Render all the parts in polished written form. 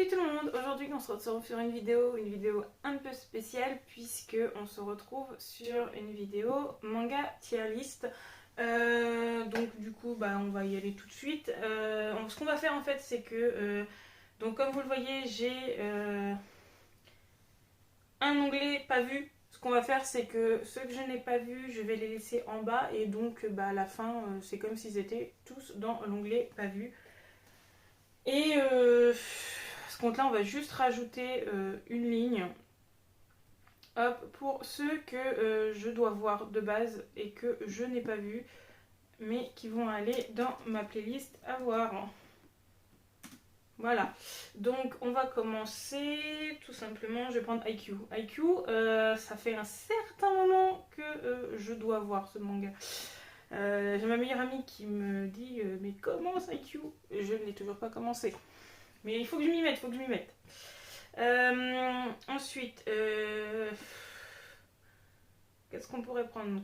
Salut tout le monde, aujourd'hui on se retrouve sur une vidéo un peu spéciale puisque on se retrouve sur une vidéo manga tier list. Donc du coup on va y aller tout de suite. Ce qu'on va faire en fait c'est que donc comme vous le voyez j'ai un onglet pas vu. Ce qu'on va faire c'est que ceux que je n'ai pas vus je vais les laisser en bas et donc à la fin c'est comme s'ils étaient tous dans l'onglet pas vu. Et à ce compte-là, on va juste rajouter une ligne hop, pour ceux que je dois voir de base et que je n'ai pas vu, mais qui vont aller dans ma playlist à voir. Voilà, donc on va commencer tout simplement. Je vais prendre IQ. IQ, ça fait un certain moment que je dois voir ce manga. J'ai ma meilleure amie qui me dit mais commence IQ. Je ne l'ai toujours pas commencé. Mais il faut que je m'y mette, ensuite, qu'est-ce qu'on pourrait prendre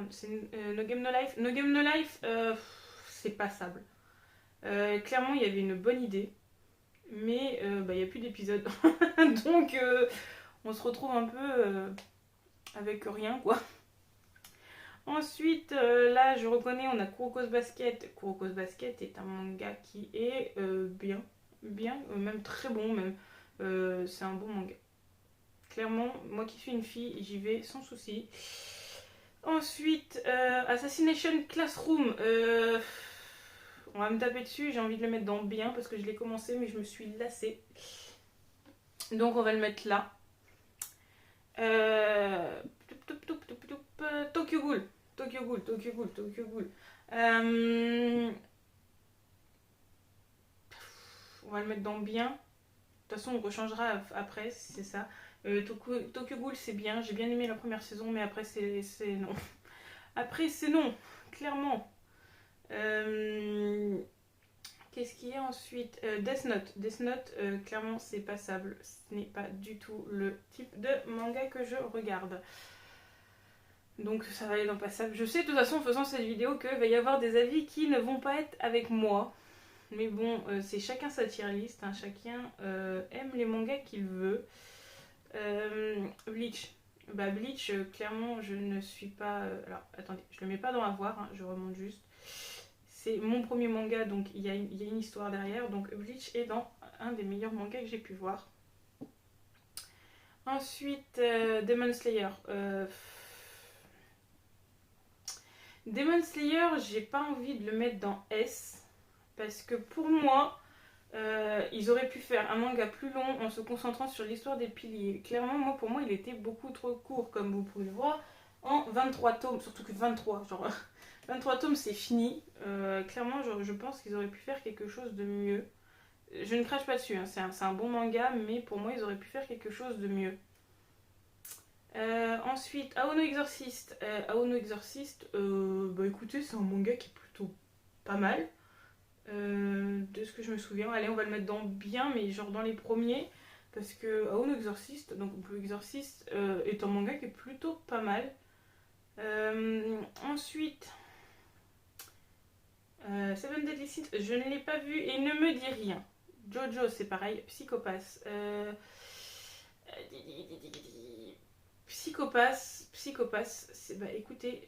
C'est No Game No Life. No Game No Life, c'est passable. Clairement, il y avait une bonne idée, mais il n'y a plus d'épisodes. Donc, on se retrouve un peu avec rien, quoi. Ensuite, là, je reconnais, on a Kuroko's Basket. Kuroko's Basket est un manga qui est bien, même très bon, même. C'est un bon manga. Clairement, moi qui suis une fille, j'y vais sans souci. Ensuite, Assassination Classroom. On va me taper dessus, j'ai envie de le mettre dans bien parce que je l'ai commencé, mais je me suis lassée. Donc on va le mettre là. Tokyo Ghoul. On va le mettre dans bien. De toute façon, on rechangera après, si c'est ça. Tokyo Ghoul, c'est bien. J'ai bien aimé la première saison, mais après, c'est non. Après, c'est non, clairement. Qu'est-ce qu'il y a ensuite Death Note. Death Note, clairement, c'est passable. Ce n'est pas du tout le type de manga que je regarde. Donc, ça va aller dans passable. Je sais, de toute façon, en faisant cette vidéo, qu'il va y avoir des avis qui ne vont pas être avec moi. Mais bon, c'est chacun sa tier list, hein. Chacun aime les mangas qu'il veut. Bleach. Bleach, clairement, je ne suis pas... alors, attendez, je le mets pas dans à voir, hein, je remonte juste. C'est mon premier manga, donc il y a une histoire derrière. Donc Bleach est dans un des meilleurs mangas que j'ai pu voir. Ensuite, Demon Slayer. Demon Slayer, j'ai pas envie de le mettre dans S. Parce que pour moi, ils auraient pu faire un manga plus long en se concentrant sur l'histoire des piliers. Clairement, pour moi, il était beaucoup trop court, comme vous pouvez le voir, en 23 tomes. Surtout que 23, genre 23 tomes, c'est fini. Clairement, je pense qu'ils auraient pu faire quelque chose de mieux. Je ne crache pas dessus, hein. C'est un bon manga, mais pour moi, ils auraient pu faire quelque chose de mieux. Ensuite, Aono Exorcist. Aono Exorcist, écoutez, c'est un manga qui est plutôt pas mal. De ce que je me souviens. Allez, on va le mettre dans bien, mais genre dans les premiers. Parce que Aono Exorcist, donc Blue Exorcist, est un manga qui est plutôt pas mal. Ensuite, Seven Deadly Sins, je ne l'ai pas vu et ne me dit rien. Jojo, c'est pareil. Psychopath. Psychopath, écoutez,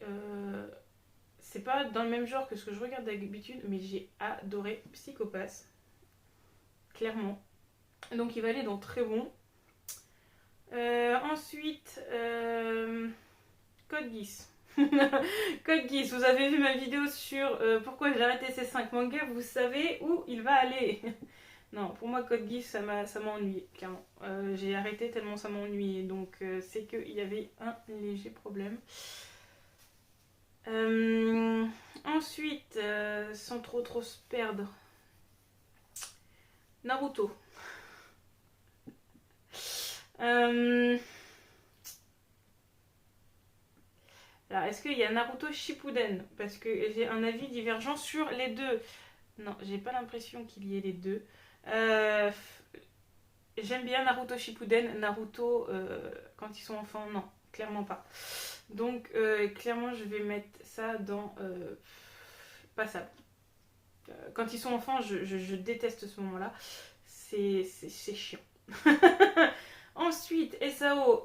c'est pas dans le même genre que ce que je regarde d'habitude, mais j'ai adoré Psychopath. Clairement. Donc il va aller dans très bon. Ensuite, Code Geass. Code Geass, vous avez vu ma vidéo sur pourquoi j'ai arrêté ces 5 mangas, vous savez où il va aller. Non, pour moi, Code Geass, ça m'a ennuyé, clairement. J'ai arrêté tellement ça m'a ennuyé, donc c'est qu'il y avait un léger problème. Ensuite, sans trop se perdre, Naruto. Alors, est-ce qu'il y a Naruto Shippuden? Parce que j'ai un avis divergent sur les deux. Non, j'ai pas l'impression qu'il y ait les deux. J'aime bien Naruto Shippuden. Naruto, quand ils sont enfants, non, clairement pas. Donc, clairement, je vais mettre ça dans passable. Quand ils sont enfants, je déteste ce moment-là. c'est chiant. Ensuite, SAO.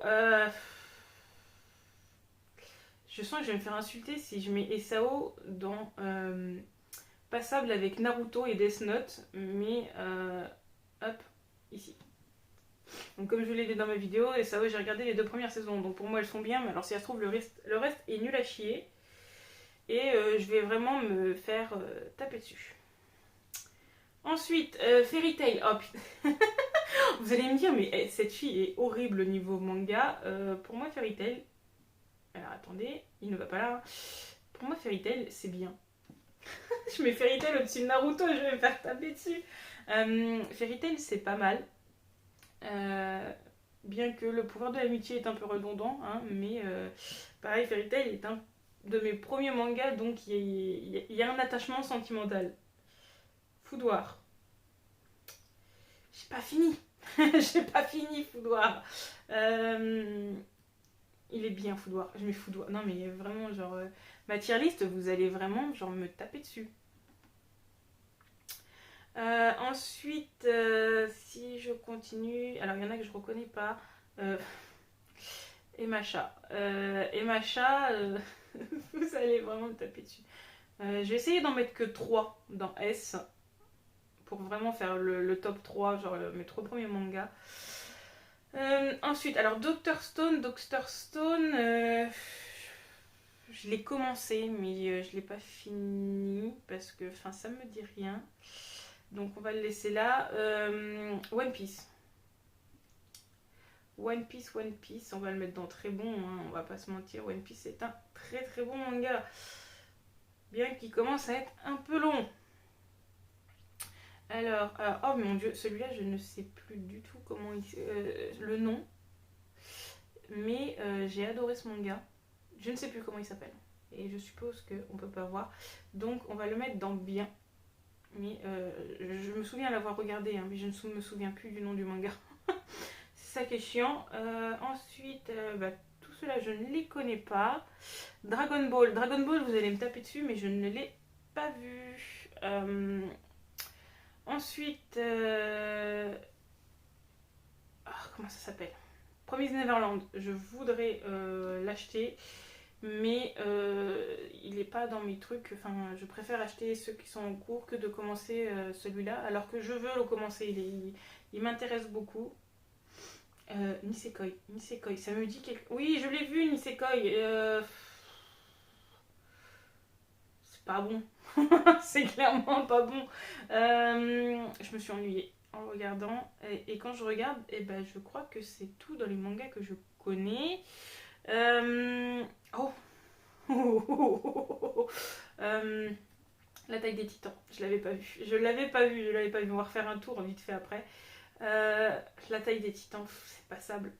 Je sens que je vais me faire insulter si je mets SAO dans passable avec Naruto et Death Note, mais hop, ici. Donc comme je l'ai dit dans ma vidéo, SAO, j'ai regardé les 2 premières saisons, donc pour moi elles sont bien, mais alors si ça se trouve le reste est nul à chier, et je vais vraiment me faire taper dessus. Ensuite, Fairy Tail. Oh putain. Vous allez me dire, mais cette fille est horrible au niveau manga. Pour moi, Fairy Tail. Alors attendez, il ne va pas là. Pour moi, Fairy Tail, c'est bien. Je mets Fairy Tail au-dessus de Naruto, je vais me faire taper dessus. Fairy Tail, c'est pas mal. Bien que le pouvoir de l'amitié est un peu redondant, hein, mais pareil, Fairy Tail est un de mes premiers mangas, donc il y a un attachement sentimental. Foudoir. J'ai pas fini. J'ai pas fini, Foudoir. Il est bien, Foudoir. Je mets Foudoir. Non, mais vraiment, genre, ma tier list, vous allez vraiment, genre, me taper dessus. Ensuite, si je continue... Alors, il y en a que je reconnais pas. Emacha. Emacha, vous allez vraiment me taper dessus. Je vais essayer d'en mettre que 3 dans S. Pour vraiment faire le top 3, genre mes 3 premiers mangas. Ensuite, alors Dr. Stone, je l'ai commencé, mais je l'ai pas fini parce que ça me dit rien. Donc on va le laisser là. One Piece. One Piece, on va le mettre dans très bon, hein, on va pas se mentir. One Piece est un très très bon manga. Bien qu'il commence à être un peu long. Alors, oh mon dieu, celui-là je ne sais plus du tout comment le nom. Mais j'ai adoré ce manga. Je ne sais plus comment il s'appelle. Et je suppose qu'on peut pas voir. Donc on va le mettre dans bien. Mais je me souviens l'avoir regardé, hein, mais je ne me souviens plus du nom du manga. C'est ça qui est chiant. Ensuite, tout cela je ne les connais pas. Dragon Ball, vous allez me taper dessus, mais je ne l'ai pas vu. Ensuite, comment ça s'appelle? Promise Neverland, je voudrais l'acheter, mais il n'est pas dans mes trucs. Enfin, je préfère acheter ceux qui sont en cours que de commencer celui-là, alors que je veux le commencer. Il m'intéresse beaucoup. Nisekoi, ça me dit quelque... Oui, je l'ai vu, Nisekoi. C'est pas bon. C'est clairement pas bon. Je me suis ennuyée en regardant. Et quand je regarde, je crois que c'est tout dans les mangas que je connais. Oh. L'attaque des titans, je l'avais pas vu. Je l'avais pas vu. On va refaire un tour vite fait après. L'attaque des titans, c'est passable.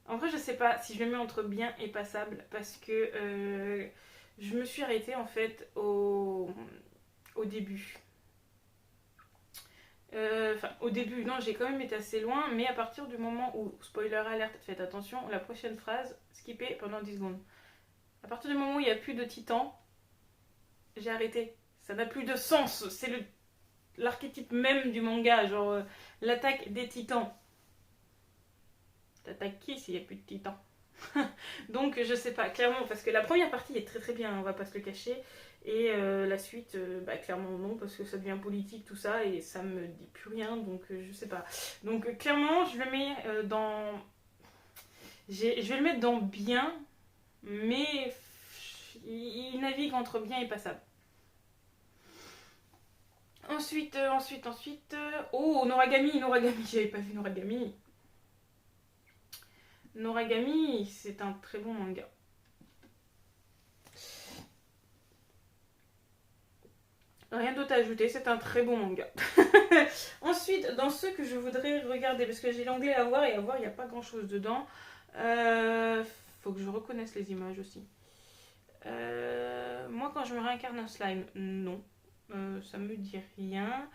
En vrai, je sais pas si je le mets entre bien et passable parce que je me suis arrêtée en fait au début. Au début, non, j'ai quand même été assez loin, mais à partir du moment où, spoiler alert, faites attention, la prochaine phrase, skipper pendant 10 secondes. À partir du moment où il n'y a plus de titans, j'ai arrêté. Ça n'a plus de sens. C'est l'archétype même du manga, genre l'attaque des titans. T'attaques qui s'il n'y a plus de titans? Donc je sais pas, clairement, parce que la première partie est très très bien, on va pas se le cacher. Et la suite, clairement non, parce que ça devient politique tout ça, et ça me dit plus rien, donc je sais pas. Donc clairement, je le mets dans... Je vais le mettre dans bien, mais il navigue entre bien et passable. Ensuite, oh, Noragami, j'avais pas vu Noragami. Noragami, c'est un très bon manga. Rien d'autre à ajouter, c'est un très bon manga. Ensuite, dans ceux que je voudrais regarder, parce que j'ai l'anglais à voir et à voir, il n'y a pas grand chose dedans. Faut que je reconnaisse les images aussi. Moi, quand je me réincarne en slime, non. Ça me dit rien.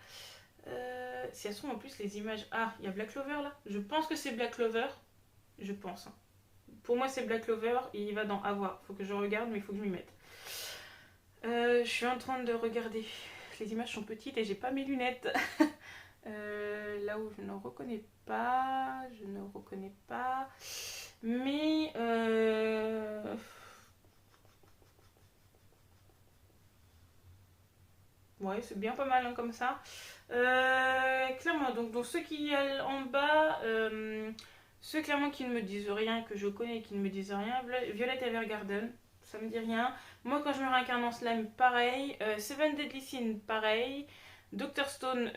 Si elles sont en plus les images... Ah, il y a Black Clover là. Je pense que c'est Black Clover. Je pense. Hein. Pour moi, c'est Black Clover et il va dans avoir. Faut que je regarde, mais il faut que je m'y mette. Je suis en train de regarder. Les images sont petites et j'ai pas mes lunettes. Là où je ne reconnais pas, mais ouais, c'est bien pas mal hein, comme ça. Clairement, donc ceux qui en bas, ceux clairement qui ne me disent rien, que je connais et qui ne me disent rien, Violet Evergarden, ça me dit rien. Moi, quand je me réincarne en slime, pareil. Seven Deadly Sins, pareil. Dr Stone,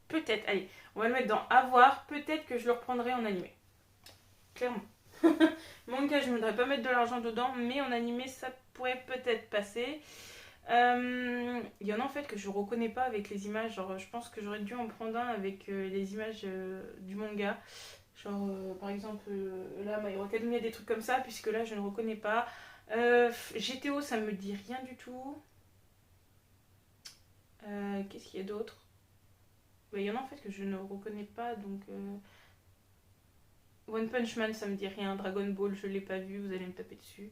peut-être, allez, on va le mettre dans à voir. Peut-être que je le reprendrai en animé. Clairement. Manga, je ne voudrais pas mettre de l'argent dedans, mais en animé, ça pourrait peut-être passer. Il y en a en fait que je reconnais pas avec les images. Genre, je pense que j'aurais dû en prendre un avec les images du manga. Genre, par exemple, là, My Hero Academia, des trucs comme ça, puisque là, je ne reconnais pas. GTO, ça me dit rien du tout. Qu'est-ce qu'il y a d'autre? Il y en a en fait que je ne reconnais pas, donc. One Punch Man, ça me dit rien. Dragon Ball, je l'ai pas vu, vous allez me taper dessus.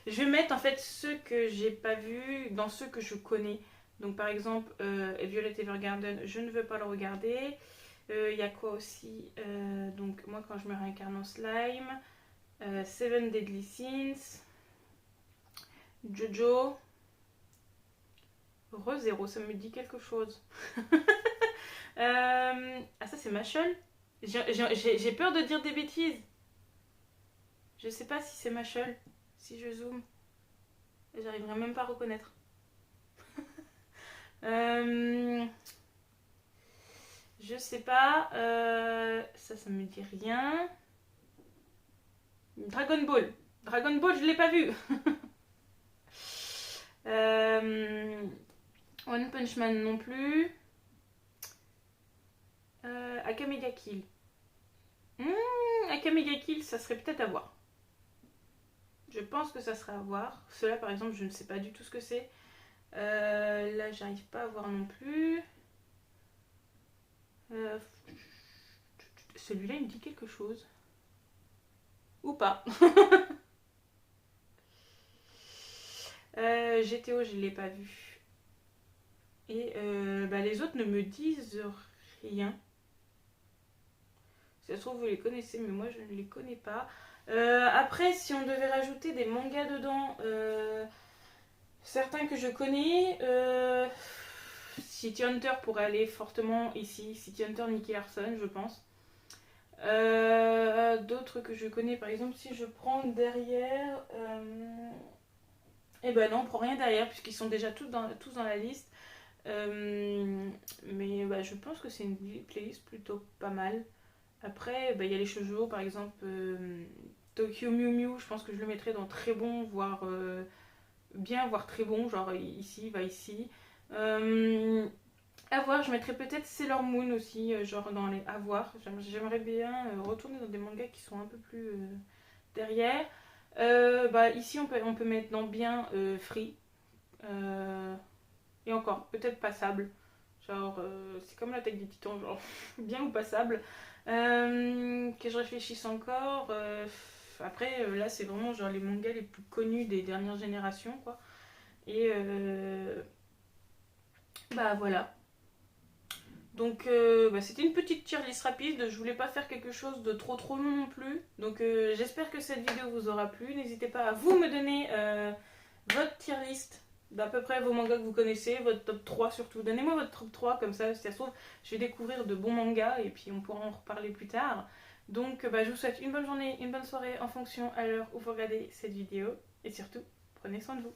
Je vais mettre en fait ceux que j'ai pas vus dans ceux que je connais. Donc par exemple, Violet Evergarden, je ne veux pas le regarder. Il y a quoi aussi donc moi quand je me réincarne en slime. Seven Deadly Sins. Jojo. ReZero, ça me dit quelque chose. Ah ça c'est Machel. J'ai peur de dire des bêtises. Je sais pas si c'est Machel. Si je zoome, j'arriverai même pas à reconnaître. Je sais pas. Ça me dit rien. Dragon Ball. Dragon Ball, je l'ai pas vu. One Punch Man non plus. Akame ga Kill. Akame ga Kill, ça serait peut-être à voir. Je pense que ça serait à voir. Cela, par exemple, je ne sais pas du tout ce que c'est. Là, j'arrive pas à voir non plus. Celui-là, il me dit quelque chose. Ou pas. GTO, je ne l'ai pas vu. Et les autres ne me disent rien. Si ça se trouve, vous les connaissez, mais moi, je ne les connais pas. Après, si on devait rajouter des mangas dedans, certains que je connais, City Hunter pourrait aller fortement ici. City Hunter, Nicky Larson, je pense. D'autres que je connais, par exemple, si je prends derrière... Eh ben non, on prend rien derrière, puisqu'ils sont déjà tous dans la liste. Mais je pense que c'est une playlist plutôt pas mal. Après, il y a les shoujo, par exemple, Tokyo Mew Mew, je pense que je le mettrais dans très bon, voire bien, voire très bon, genre ici, va ici. À voir, je mettrais peut-être Sailor Moon aussi, genre dans les à voir. J'aimerais bien retourner dans des mangas qui sont un peu plus derrière. Ici, on peut mettre dans bien Free. Et encore, peut-être passable. Genre, c'est comme l'attaque des titans, genre bien ou passable. Que je réfléchisse encore. Après, là, c'est vraiment genre les mangas les plus connus des dernières générations, quoi. Et voilà. Donc c'était une petite tier list rapide, je voulais pas faire quelque chose de trop long non plus. Donc j'espère que cette vidéo vous aura plu. N'hésitez pas à vous me donner votre tier list d'à peu près vos mangas que vous connaissez, votre top 3 surtout. Donnez-moi votre top 3 comme ça, si ça se trouve, je vais découvrir de bons mangas et puis on pourra en reparler plus tard. Donc je vous souhaite une bonne journée, une bonne soirée en fonction à l'heure où vous regardez cette vidéo. Et surtout, prenez soin de vous.